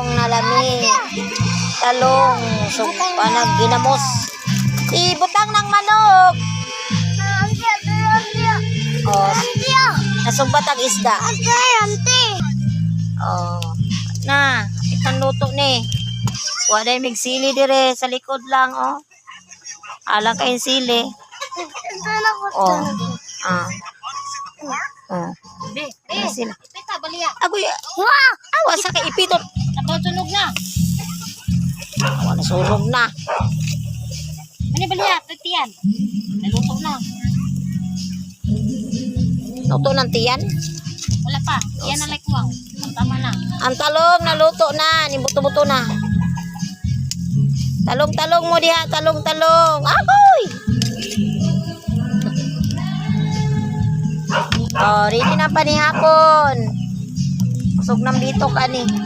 talong na lami. Talong. So, panag ginamos. Ibutang ng manok. Oh, nasumbat ang isda. Oh, na, itang luto ni. Wala yung sili dire sa likod lang, oh. Alang kayong sili. Oh, oh. Ano sila? Agoy, awa sa kay ipitot. Sunog na. Awa na sunog na. Ano baliya? Titiyan. Naluto na. Luto ng tiyan. Wala pa. Yan ang likwang. Tama na. Ang talong naluto na, nibuto-buto na. Talong-talong mo diha, talong-talong. Agoy! Oh, ready na pa ni hapon. Usog ng bitok ani.